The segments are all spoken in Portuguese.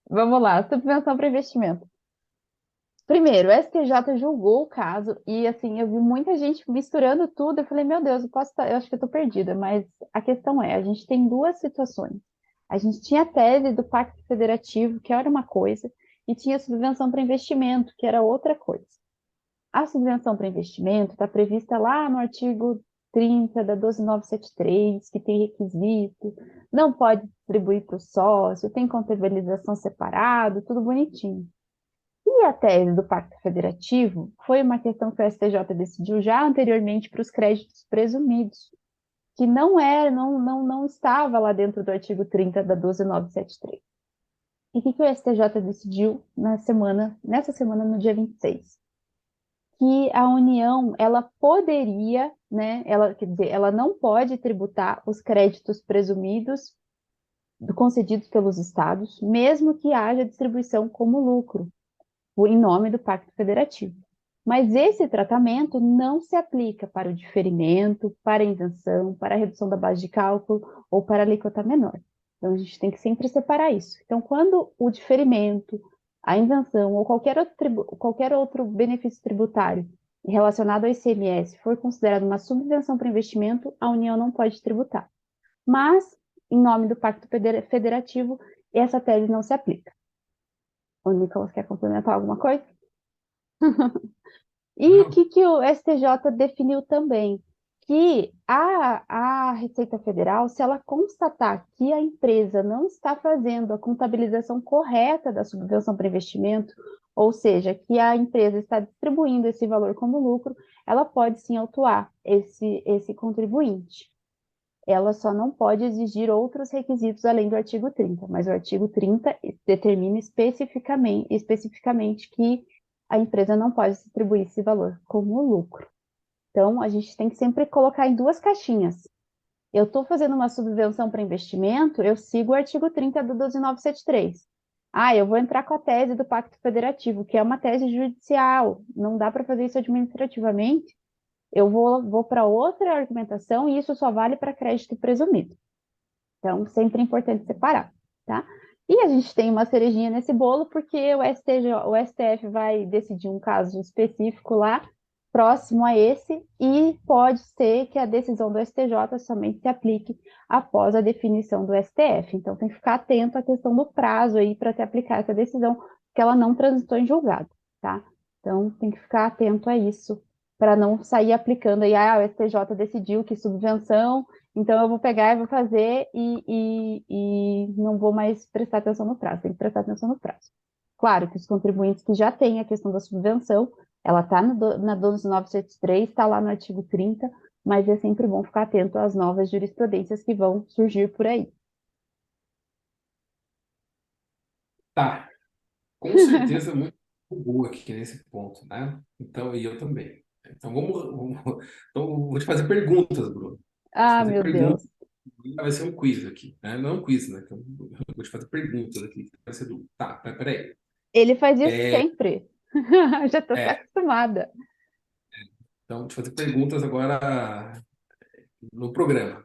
Vamos lá, subvenção para investimento. Primeiro, o STJ julgou o caso e, assim, eu vi muita gente misturando tudo. Eu falei, meu Deus, eu acho que eu tô perdida, mas a questão é, a gente tem duas situações. A gente tinha a tese do Pacto Federativo, que era uma coisa, e tinha a subvenção para investimento, que era outra coisa. A subvenção para investimento está prevista lá no artigo 30 da 12973, que tem requisito, não pode distribuir para o sócio, tem contabilização separado, tudo bonitinho. E a tese do Pacto Federativo foi uma questão que o STJ decidiu já anteriormente para os créditos presumidos, que não estava lá dentro do artigo 30 da 12973. E o que o STJ decidiu nessa semana, no dia 26? Que a União, ela poderia, né, quer dizer, ela não pode tributar os créditos presumidos concedidos pelos estados, mesmo que haja distribuição como lucro, em nome do Pacto Federativo. Mas esse tratamento não se aplica para o diferimento, para a isenção, para a redução da base de cálculo ou para a alíquota menor. Então, a gente tem que sempre separar isso. Então, quando o diferimento, a isenção ou qualquer outro benefício tributário relacionado ao ICMS for considerado uma subvenção para investimento, a União não pode tributar. Mas, em nome do Pacto Federativo, essa tese não se aplica. O Nicolas quer complementar alguma coisa? E o Não, que o STJ definiu também? Que a Receita Federal, se ela constatar que a empresa não está fazendo a contabilização correta da subvenção para investimento, ou seja, que a empresa está distribuindo esse valor como lucro, ela pode sim autuar esse contribuinte. Ela só não pode exigir outros requisitos além do artigo 30, mas o artigo 30 determina especificamente que a empresa não pode distribuir esse valor como lucro. Então, a gente tem que sempre colocar em duas caixinhas. Eu estou fazendo uma subvenção para investimento, eu sigo o artigo 30 do 12973. Ah, eu vou entrar com a tese do Pacto Federativo, que é uma tese judicial, não dá para fazer isso administrativamente. Eu vou para outra argumentação e isso só vale para crédito presumido. Então, sempre é importante separar, tá? E a gente tem uma cerejinha nesse bolo, porque o STF vai decidir um caso específico lá, próximo a esse, e pode ser que a decisão do STJ somente se aplique após a definição do STF. Então, tem que ficar atento à questão do prazo aí para se aplicar essa decisão, porque ela não transitou em julgado, tá? Então, tem que ficar atento a isso, para não sair aplicando aí, o STJ decidiu que subvenção, então eu vou pegar e vou fazer e não vou mais prestar atenção no prazo, tem que prestar atenção no prazo. Claro que os contribuintes que já têm a questão da subvenção, ela está na 12973, está lá no artigo 30, mas é sempre bom ficar atento às novas jurisprudências que vão surgir por aí. tá. Com certeza muito boa aqui nesse ponto, né? Então, e eu também. Então, então, vou te fazer perguntas, Bruno. Vou te Ah, fazer meu Deus. perguntas. Vai ser um quiz aqui, né? Não é um quiz, né? Então, eu vou te fazer perguntas aqui. Vai ser do... Tá, peraí. Ele faz isso É, sempre. Já estou é, acostumada. então, vou te fazer perguntas agora no programa.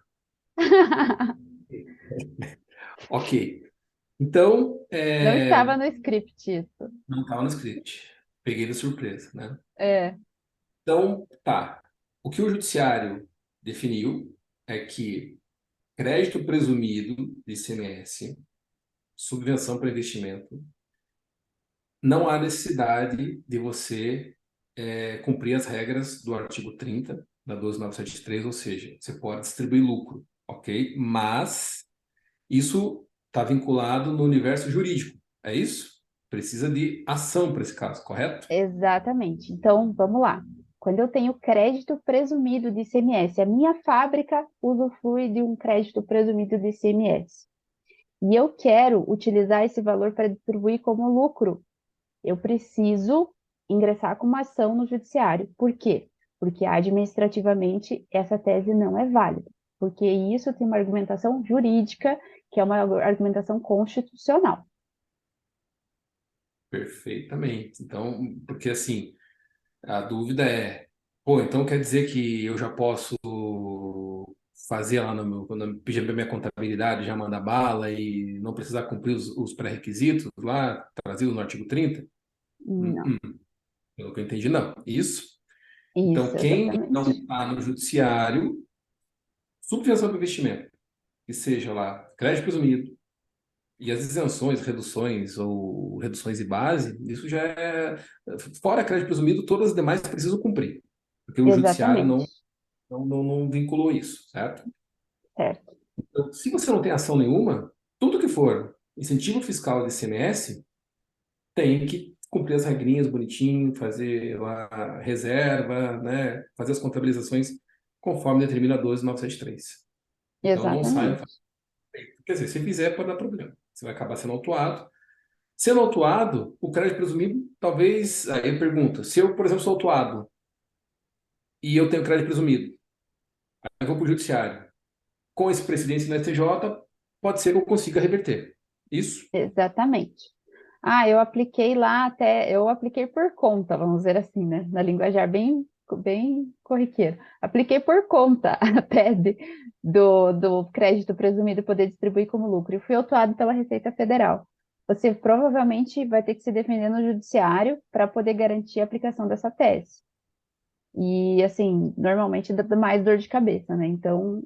Ok. Então, Não estava no script isso. não estava no script. Peguei de surpresa, né? É, Então, tá. O que o judiciário definiu é que crédito presumido de ICMS, subvenção para investimento, não há necessidade de você cumprir as regras do artigo 30 da 12973, ou seja, você pode distribuir lucro, ok? Mas isso está vinculado no universo jurídico, é isso? Precisa de ação para esse caso, correto? exatamente. Então, vamos lá. Quando eu tenho crédito presumido de ICMS, a minha fábrica usufrui de um crédito presumido de ICMS. E eu quero utilizar esse valor para distribuir como lucro. Eu preciso ingressar com uma ação no judiciário. Por quê? Porque administrativamente essa tese não é válida. Porque isso tem uma argumentação jurídica, que é uma argumentação constitucional. Perfeitamente. Então, porque assim, a dúvida é, pô, então quer dizer que eu já posso fazer lá quando eu pedir minha contabilidade, já mandar bala e não precisar cumprir os pré-requisitos lá, trazidos no artigo 30? Não. Pelo que eu entendi, não. Isso. Então, Isso, quem não exatamente. está no judiciário, subvenção para investimento, que seja lá crédito presumido, e as isenções, reduções ou reduções de base, isso já é. Fora crédito presumido, todas as demais precisam cumprir, porque o judiciário Exatamente. não vinculou isso, certo? Certo. Então, se você não tem ação nenhuma, tudo que for incentivo fiscal de ICMS tem que cumprir as regrinhas bonitinho, fazer lá a reserva, né? Fazer as contabilizações conforme determina a 12973. Então, não saia. Exatamente. Quer dizer, se fizer, pode dar problema. Você vai acabar sendo autuado. Sendo autuado, o crédito presumido, talvez. Aí eu pergunto: se eu, por exemplo, sou autuado e eu tenho crédito presumido, aí eu vou para o judiciário. Com esse precedente no STJ, pode ser que eu consiga reverter. Isso? Exatamente. Ah, eu apliquei por conta, vamos dizer assim, né? Na linguajar bem corriqueiro. Apliquei por conta a tese do crédito presumido poder distribuir como lucro e fui autuado pela Receita Federal. Você provavelmente vai ter que se defender no judiciário para poder garantir a aplicação dessa tese. E, assim, normalmente dá mais dor de cabeça, né? Então,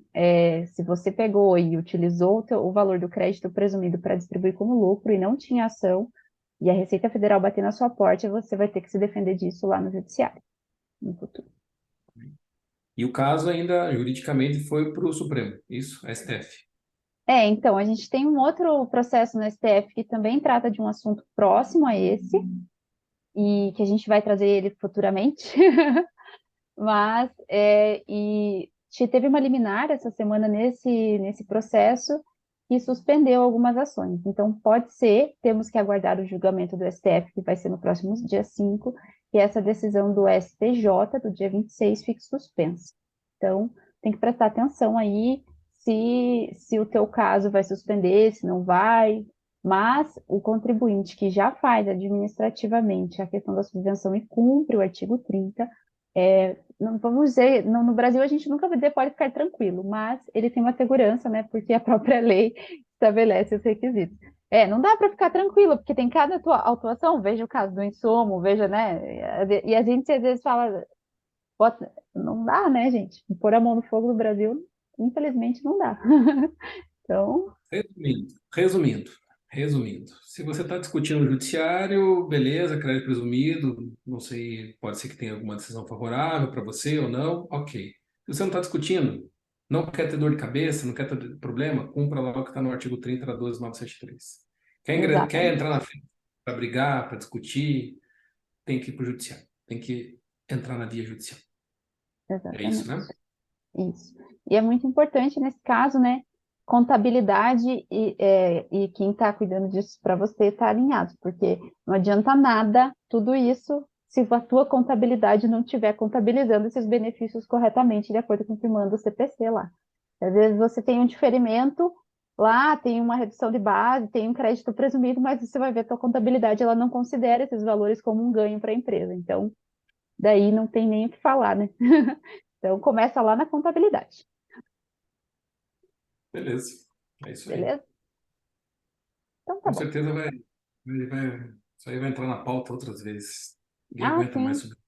se você pegou e utilizou o valor do crédito presumido para distribuir como lucro e não tinha ação, e a Receita Federal bater na sua porta, você vai ter que se defender disso lá no judiciário, no futuro. E o caso ainda, juridicamente, foi para o Supremo. Isso? STF. Então, a gente tem um outro processo no STF que também trata de um assunto próximo a esse, e que a gente vai trazer ele futuramente. Mas, teve uma liminar essa semana nesse processo que suspendeu algumas ações. Então, pode ser, temos que aguardar o julgamento do STF, que vai ser no próximo dia 5, e essa decisão do STJ, do dia 26, fique suspensa. Então, tem que prestar atenção aí se o teu caso vai suspender, se não vai, mas o contribuinte que já faz administrativamente a questão da subvenção e cumpre o artigo 30, não vamos dizer, no Brasil a gente nunca pode ficar tranquilo, mas ele tem uma segurança, né? Porque a própria lei estabelece os requisitos. Não dá para ficar tranquilo, porque tem cada autuação, veja o caso do insumo, veja, né? E a gente às vezes fala, não dá, né, gente? Pôr a mão no fogo no Brasil, infelizmente, não dá. Então, Resumindo, se você está discutindo no judiciário, beleza, crédito presumido, não sei, pode ser que tenha alguma decisão favorável para você ou não, ok. Se você não está discutindo, não quer ter dor de cabeça, não quer ter problema, cumpra lá o que está no artigo 30 da 12973. Quer entrar exatamente, na frente para brigar, para discutir, tem que ir para o judiciário, tem que entrar na via judicial. É isso, exatamente. né? Isso. E é muito importante nesse caso, né? Contabilidade e quem está cuidando disso para você está alinhado, porque não adianta nada tudo isso se a tua contabilidade não estiver contabilizando esses benefícios corretamente, de acordo com o que manda o CPC lá. Às vezes você tem um diferimento lá, tem uma redução de base, tem um crédito presumido, mas você vai ver a tua contabilidade, ela não considera esses valores como um ganho para a empresa. Então, daí não tem nem o que falar, né? Então, começa lá na contabilidade. Beleza. É isso aí. Beleza? Então tá Com bom. certeza isso aí vai entrar na pauta outras vezes. Ninguém Ah, aguenta mais sim. sobre,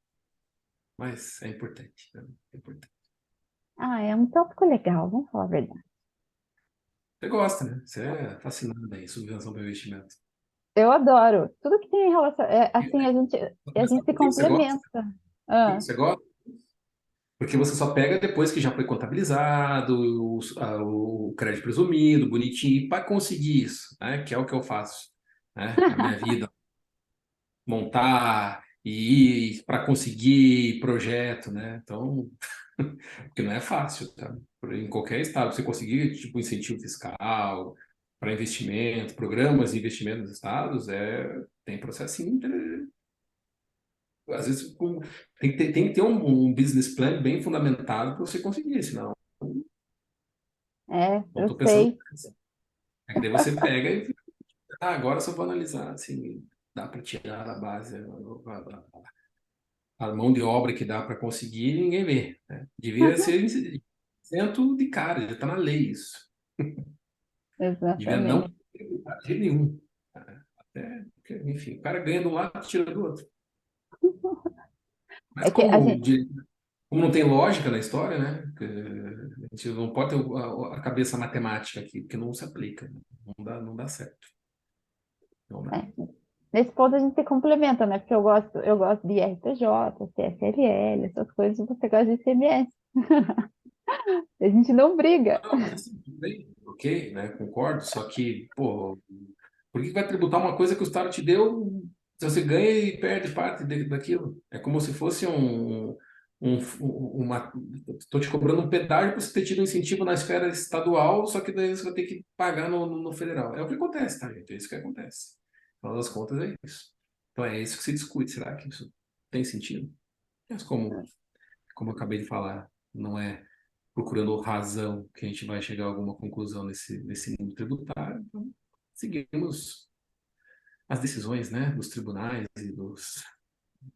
mas é importante, né? É importante. Ah, é um tópico legal, vamos falar a verdade. Você gosta, né? Você é fascinado aí, subvenção para investimento. Eu adoro. Tudo que tem em relação. Assim, a Mas gente sabe se por que que você gosta? complementa. Por que que Ah, você gosta? Porque você só pega depois que já foi contabilizado, o crédito presumido, bonitinho, para conseguir isso, né? Que é o que eu faço, né? Na minha vida, montar e ir para conseguir projeto, né? Então, porque não é fácil, tá? Em qualquer estado, você conseguir, tipo, incentivo fiscal para investimento, programas de investimento nos estados, tem processinho, às vezes tem que ter um business plan bem fundamentado para você conseguir, senão não eu estou pensando sei. nisso. É que daí você pega e agora só vou analisar, assim, dá para tirar a base, a mão de obra que dá para conseguir, ninguém vê, né? Devia ser isento de cara, já está na lei isso. Devia não Exatamente. tributar de jeito nenhum. Até, enfim, o cara ganha de um lado, tira do outro. Mas É que a gente, como não tem lógica na história, né? Porque a gente não pode ter a cabeça matemática aqui, porque não se aplica. Né? Não dá certo. Não dá. é, nesse ponto a gente se complementa, né? Porque eu gosto de RPJ, CSLL, essas coisas, e você gosta de ICMS. A gente não briga. Não, mas assim, tudo bem, ok, né? Concordo. Só que, pô, por que vai tributar uma coisa que o Estado te deu se você ganha e perde parte daquilo? É como se fosse uma. Estou te cobrando um pedágio por você ter tido um incentivo na esfera estadual, só que daí você vai ter que pagar no federal. É o que acontece, tá, gente? É isso que acontece. No final das contas, é isso. Então é isso que se discute. Será que isso tem sentido? Mas como eu acabei de falar, não é procurando razão que a gente vai chegar a alguma conclusão nesse mundo tributário. Então, seguimos as decisões, né, dos tribunais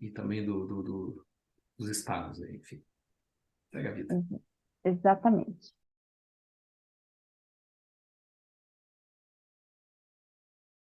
e também dos estados, aí, enfim, segue a vida. Exatamente.